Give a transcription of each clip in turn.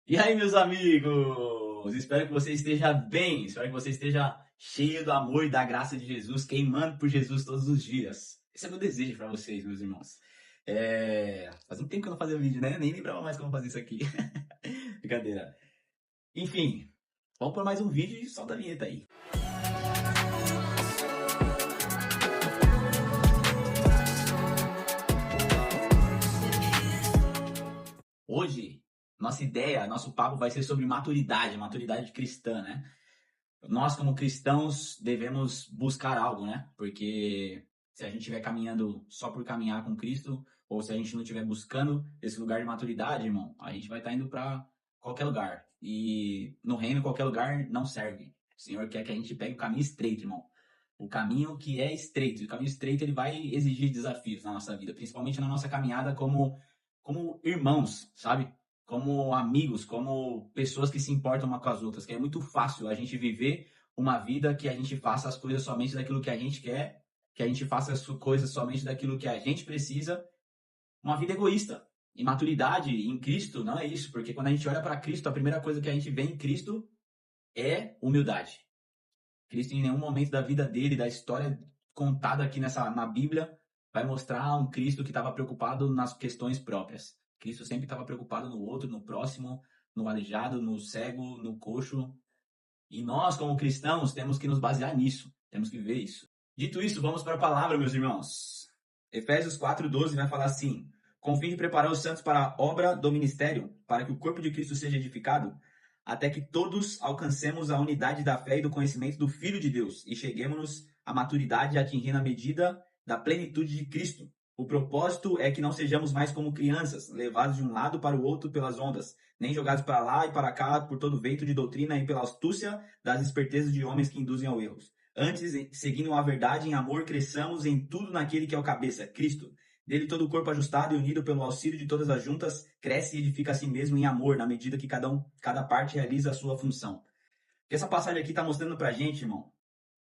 E aí, meus amigos? Espero que você esteja bem. Espero que você esteja cheio do amor e da graça de Jesus, queimando por Jesus todos os dias. Esse é meu desejo para vocês, meus irmãos. Faz um tempo que eu não fazia vídeo, né? Nem lembrava mais como fazer isso aqui. Brincadeira. Enfim, vamos para mais um vídeo e solta a vinheta aí. Hoje, nossa ideia, nosso papo vai ser sobre maturidade cristã, né? Nós, como cristãos, devemos buscar algo, né? Porque se a gente estiver caminhando só por caminhar com Cristo, ou se a gente não estiver buscando esse lugar de maturidade, irmão, a gente vai estar indo para qualquer lugar. E no reino, qualquer lugar não serve. O Senhor quer que a gente pegue o caminho estreito, irmão. O caminho que é estreito. O caminho estreito, ele vai exigir desafios na nossa vida, principalmente na nossa caminhada como irmãos, sabe? Como amigos, como pessoas que se importam uma com as outras, que é muito fácil a gente viver uma vida que a gente faça as coisas somente daquilo que a gente quer, que a gente faça as coisas somente daquilo que a gente precisa, uma vida egoísta. E maturidade em Cristo não é isso, porque quando a gente olha para Cristo, a primeira coisa que a gente vê em Cristo é humildade. Cristo em nenhum momento da vida dele, da história contada aqui na Bíblia, vai mostrar um Cristo que estava preocupado nas questões próprias. Cristo sempre estava preocupado no outro, no próximo, no aleijado, no cego, no coxo. E nós, como cristãos, temos que nos basear nisso. Temos que ver isso. Dito isso, vamos para a palavra, meus irmãos. Efésios 4:12 vai falar assim: com o fim de preparar os santos para a obra do ministério, para que o corpo de Cristo seja edificado, até que todos alcancemos a unidade da fé e do conhecimento do Filho de Deus e cheguemos à maturidade atingindo a medida da plenitude de Cristo. O propósito é que não sejamos mais como crianças, levados de um lado para o outro pelas ondas, nem jogados para lá e para cá por todo vento de doutrina e pela astúcia das espertezas de homens que induzem ao erro. Antes, seguindo a verdade em amor, cresçamos em tudo naquele que é o cabeça, Cristo. Dele todo o corpo ajustado e unido pelo auxílio de todas as juntas, cresce e edifica a si mesmo em amor, na medida que cada parte realiza a sua função. O que essa passagem aqui está mostrando para a gente, irmão,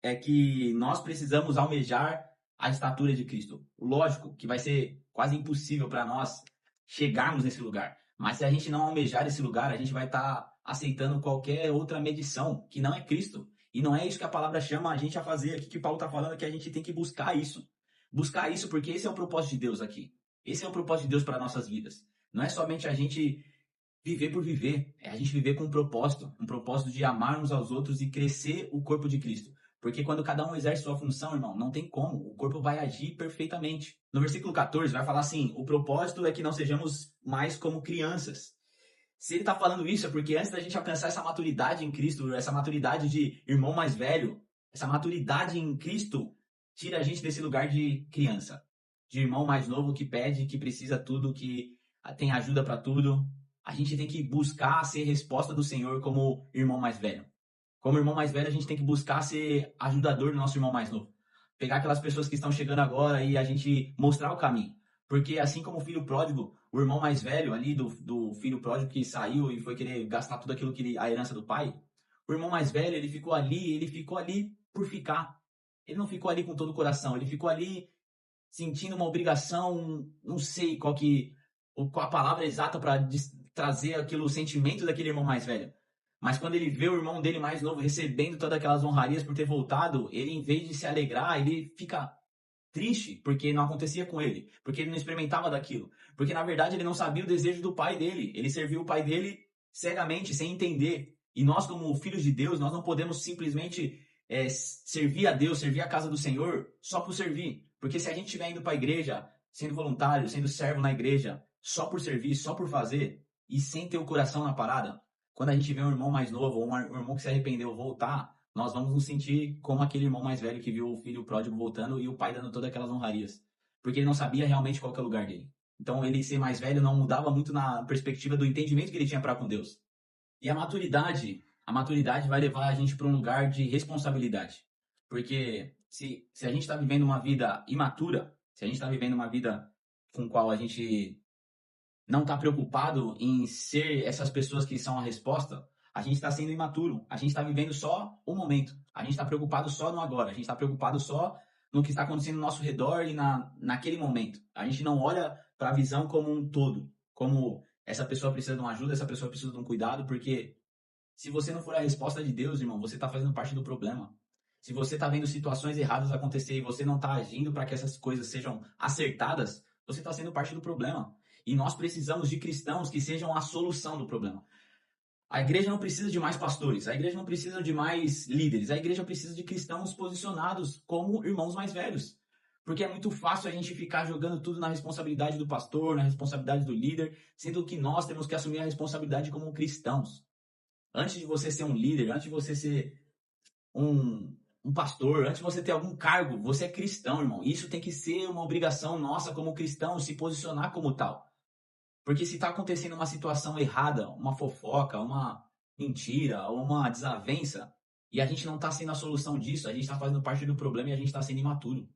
é que nós precisamos almejar a estatura de Cristo. Lógico que vai ser quase impossível para nós chegarmos nesse lugar. Mas se a gente não almejar esse lugar, a gente vai estar aceitando qualquer outra medição que não é Cristo. E não é isso que a palavra chama a gente a fazer. Aqui que Paulo está falando é que a gente tem que buscar isso. Buscar isso porque esse é o propósito de Deus aqui. Esse é o propósito de Deus para nossas vidas. Não é somente a gente viver por viver, é a gente viver com um propósito de amar uns aos outros e crescer o corpo de Cristo. Porque quando cada um exerce sua função, irmão, não tem como, o corpo vai agir perfeitamente. No versículo 14 vai falar assim: o propósito é que não sejamos mais como crianças. Se ele está falando isso é porque antes da gente alcançar essa maturidade em Cristo, essa maturidade de irmão mais velho, essa maturidade em Cristo tira a gente desse lugar de criança, de irmão mais novo que pede, que precisa tudo, que tem ajuda para tudo. A gente tem que buscar ser resposta do Senhor como irmão mais velho. Como irmão mais velho, a gente tem que buscar ser ajudador do nosso irmão mais novo. Pegar aquelas pessoas que estão chegando agora e a gente mostrar o caminho. Porque assim como o filho pródigo, o irmão mais velho ali do filho pródigo que saiu e foi querer gastar tudo aquilo que a herança do pai, o irmão mais velho, ele ficou ali por ficar. Ele não ficou ali com todo o coração, ele ficou ali sentindo uma obrigação, não sei qual a palavra exata para trazer aquilo, o sentimento daquele irmão mais velho. Mas quando ele vê o irmão dele mais novo recebendo todas aquelas honrarias por ter voltado, ele, em vez de se alegrar, ele fica triste porque não acontecia com ele, porque ele não experimentava daquilo, porque na verdade ele não sabia o desejo do pai dele, ele serviu o pai dele cegamente, sem entender. E nós, como filhos de Deus, nós não podemos simplesmente servir a Deus, servir a casa do Senhor só por servir, porque se a gente estiver indo para a igreja, sendo voluntário, sendo servo na igreja, só por servir, só por fazer, e sem ter o coração na parada, quando a gente vê um irmão mais novo, ou um irmão que se arrependeu voltar, nós vamos nos sentir como aquele irmão mais velho que viu o filho pródigo voltando e o pai dando todas aquelas honrarias. Porque ele não sabia realmente qual que é o lugar dele. Então, ele ser mais velho não mudava muito na perspectiva do entendimento que ele tinha para com Deus. E a maturidade vai levar a gente para um lugar de responsabilidade. Porque se a gente está vivendo uma vida imatura, se a gente está vivendo uma vida com qual a gente não está preocupado em ser essas pessoas que são a resposta, a gente está sendo imaturo. A gente está vivendo só o momento. A gente está preocupado só no agora. A gente está preocupado só no que está acontecendo ao nosso redor e naquele momento. A gente não olha para a visão como um todo, como Essa pessoa precisa de uma ajuda, essa pessoa precisa de um cuidado, porque se você não for a resposta de Deus, irmão, você está fazendo parte do problema. Se você está vendo situações erradas acontecer e você não está agindo para que essas coisas sejam acertadas, você está sendo parte do problema. E nós precisamos de cristãos que sejam a solução do problema. A igreja não precisa de mais pastores, a igreja não precisa de mais líderes, a igreja precisa de cristãos posicionados como irmãos mais velhos. Porque é muito fácil a gente ficar jogando tudo na responsabilidade do pastor, na responsabilidade do líder, sendo que nós temos que assumir a responsabilidade como cristãos. Antes de você ser um líder, antes de você ser um pastor, antes de você ter algum cargo, você é cristão, irmão. Isso tem que ser uma obrigação nossa como cristão, se posicionar como tal. Porque se está acontecendo uma situação errada, uma fofoca, uma mentira, ou uma desavença, e a gente não está sendo a solução disso, a gente está fazendo parte do problema e a gente está sendo imaturo.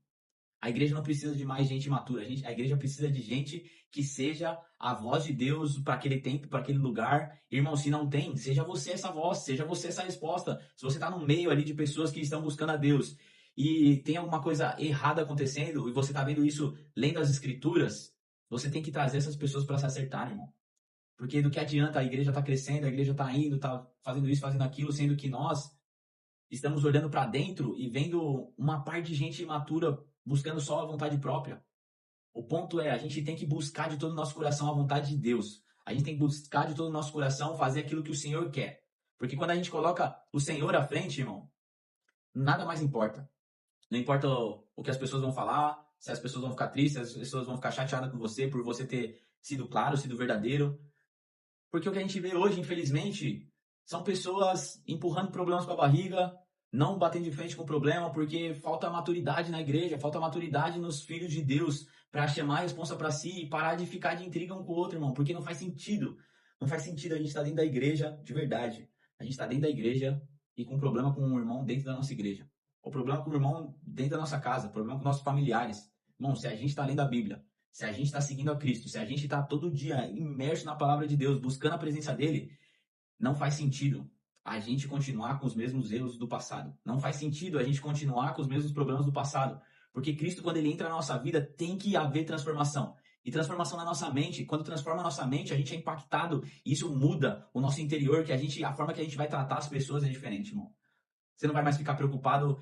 A igreja não precisa de mais gente imatura, a igreja precisa de gente que seja a voz de Deus para aquele tempo, para aquele lugar. Irmão, se não tem, seja você essa voz, seja você essa resposta. Se você está no meio ali de pessoas que estão buscando a Deus e tem alguma coisa errada acontecendo e você está vendo isso lendo as escrituras, você tem que trazer essas pessoas para se acertar, irmão. Porque do que adianta a igreja estar crescendo, a igreja está indo, está fazendo isso, fazendo aquilo, sendo que nós estamos olhando para dentro e vendo uma parte de gente imatura buscando só a vontade própria. O ponto é, a gente tem que buscar de todo o nosso coração a vontade de Deus. A gente tem que buscar de todo o nosso coração fazer aquilo que o Senhor quer. Porque quando a gente coloca o Senhor à frente, irmão, nada mais importa. Não importa o que as pessoas vão falar, se as pessoas vão ficar tristes, se as pessoas vão ficar chateadas com você por você ter sido claro, sido verdadeiro. Porque o que a gente vê hoje, infelizmente, são pessoas empurrando problemas com a barriga, não batendo de frente com o problema, porque falta maturidade na igreja, falta maturidade nos filhos de Deus para chamar a responsa para si e parar de ficar de intriga um com o outro, irmão, porque não faz sentido. Não faz sentido a gente estar dentro da igreja de verdade. A gente está dentro da igreja e com problema com um irmão dentro da nossa igreja. O problema com o irmão dentro da nossa casa, o problema com nossos familiares. Irmão, se a gente está lendo a Bíblia, se a gente está seguindo a Cristo, se a gente está todo dia imerso na palavra de Deus, buscando a presença dele, não faz sentido a gente continuar com os mesmos erros do passado. Não faz sentido a gente continuar com os mesmos problemas do passado. Porque Cristo, quando ele entra na nossa vida, tem que haver transformação. E transformação na nossa mente, quando transforma a nossa mente, a gente é impactado. E isso muda o nosso interior, a forma que a gente vai tratar as pessoas é diferente, irmão. Você não vai mais ficar preocupado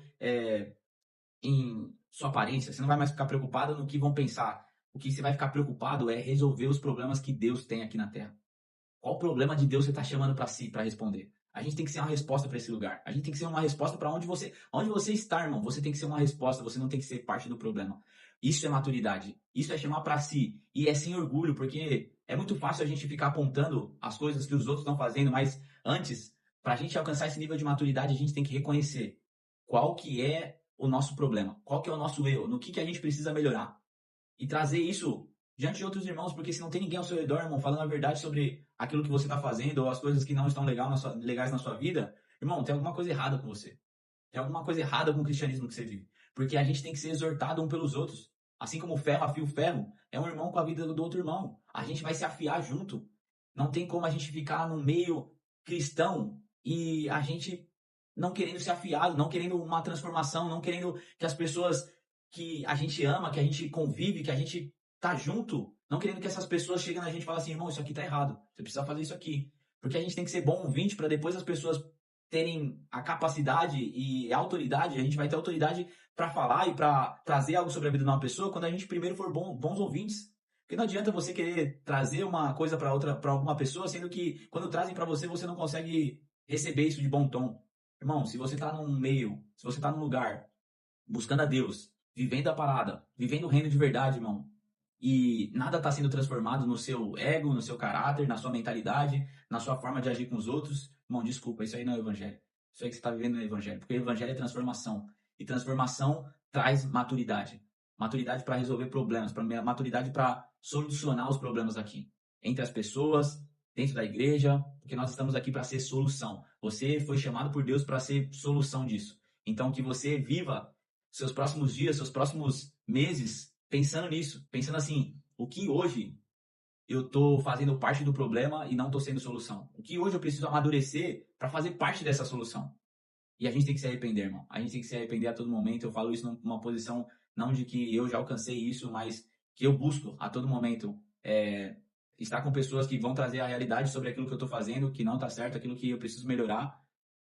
em sua aparência, você não vai mais ficar preocupado no que vão pensar. O que você vai ficar preocupado é resolver os problemas que Deus tem aqui na Terra. Qual problema de Deus você está chamando para si, para responder? A gente tem que ser uma resposta para esse lugar. A gente tem que ser uma resposta para onde você está, irmão. Você tem que ser uma resposta, você não tem que ser parte do problema. Isso é maturidade. Isso é chamar para si. E é sem orgulho, porque é muito fácil a gente ficar apontando as coisas que os outros estão fazendo, mas antes, para a gente alcançar esse nível de maturidade, a gente tem que reconhecer qual que é o nosso problema, qual que é o nosso erro, no que a gente precisa melhorar. E trazer isso diante de outros irmãos, porque se não tem ninguém ao seu redor, irmão, falando a verdade sobre aquilo que você está fazendo ou as coisas que não estão legais na sua vida, irmão, tem alguma coisa errada com você. Tem alguma coisa errada com o cristianismo que você vive. Porque a gente tem que ser exortado um pelos outros. Assim como o ferro afia o ferro, é um irmão com a vida do outro irmão. A gente vai se afiar junto. Não tem como a gente ficar no meio cristão e a gente não querendo ser afiado, não querendo uma transformação, não querendo que as pessoas que a gente ama, que a gente convive, que a gente tá junto, não querendo que essas pessoas cheguem na gente e falem assim, irmão, isso aqui tá errado, você precisa fazer isso aqui. Porque a gente tem que ser bom ouvinte para depois as pessoas terem a capacidade e a autoridade, a gente vai ter autoridade para falar e para trazer algo sobre a vida de uma pessoa quando a gente primeiro for bons ouvintes. Porque não adianta você querer trazer uma coisa para outra, para alguma pessoa, sendo que quando trazem para você, você não consegue receber isso de bom tom. Irmão, se você tá num meio, se você tá num lugar buscando a Deus, vivendo a parada, vivendo o reino de verdade, irmão, e nada está sendo transformado no seu ego, no seu caráter, na sua mentalidade, na sua forma de agir com os outros, irmão, desculpa, isso aí não é o evangelho. Isso aí que você está vivendo no evangelho, porque o evangelho é transformação. E transformação traz maturidade. Maturidade para resolver problemas, maturidade para solucionar os problemas aqui. Entre as pessoas, dentro da igreja, porque nós estamos aqui para ser solução. Você foi chamado por Deus para ser solução disso. Então, que você viva seus próximos dias, seus próximos meses pensando nisso, pensando assim, o que hoje eu estou fazendo parte do problema e não estou sendo solução? O que hoje eu preciso amadurecer para fazer parte dessa solução? E a gente tem que se arrepender, irmão. A gente tem que se arrepender a todo momento. Eu falo isso numa posição não de que eu já alcancei isso, mas que eu busco a todo momento estar com pessoas que vão trazer a realidade sobre aquilo que eu estou fazendo, que não está certo, aquilo que eu preciso melhorar,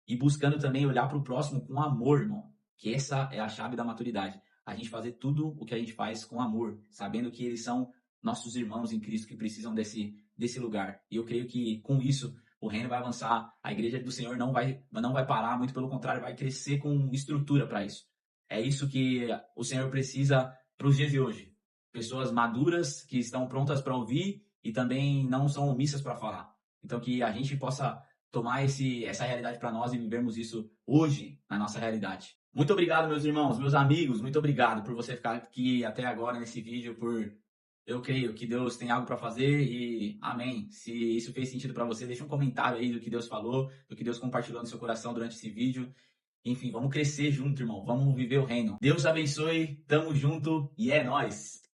e buscando também olhar para o próximo com amor, irmão. Que essa é a chave da maturidade. A gente fazer tudo o que a gente faz com amor, sabendo que eles são nossos irmãos em Cristo que precisam desse lugar. E eu creio que com isso o reino vai avançar, a igreja do Senhor não vai parar, muito pelo contrário, vai crescer com estrutura para isso. É isso que o Senhor precisa para os dias de hoje. Pessoas maduras que estão prontas para ouvir e também não são omissas para falar. Então que a gente possa tomar essa realidade para nós e vivermos isso hoje na nossa realidade. Muito obrigado, meus irmãos, meus amigos, muito obrigado por você ficar aqui até agora nesse vídeo, eu creio que Deus tem algo para fazer e amém. Se isso fez sentido para você, deixa um comentário aí do que Deus falou, do que Deus compartilhou no seu coração durante esse vídeo. Enfim, vamos crescer junto, irmão. Vamos viver o reino. Deus abençoe, tamo junto e é nóis!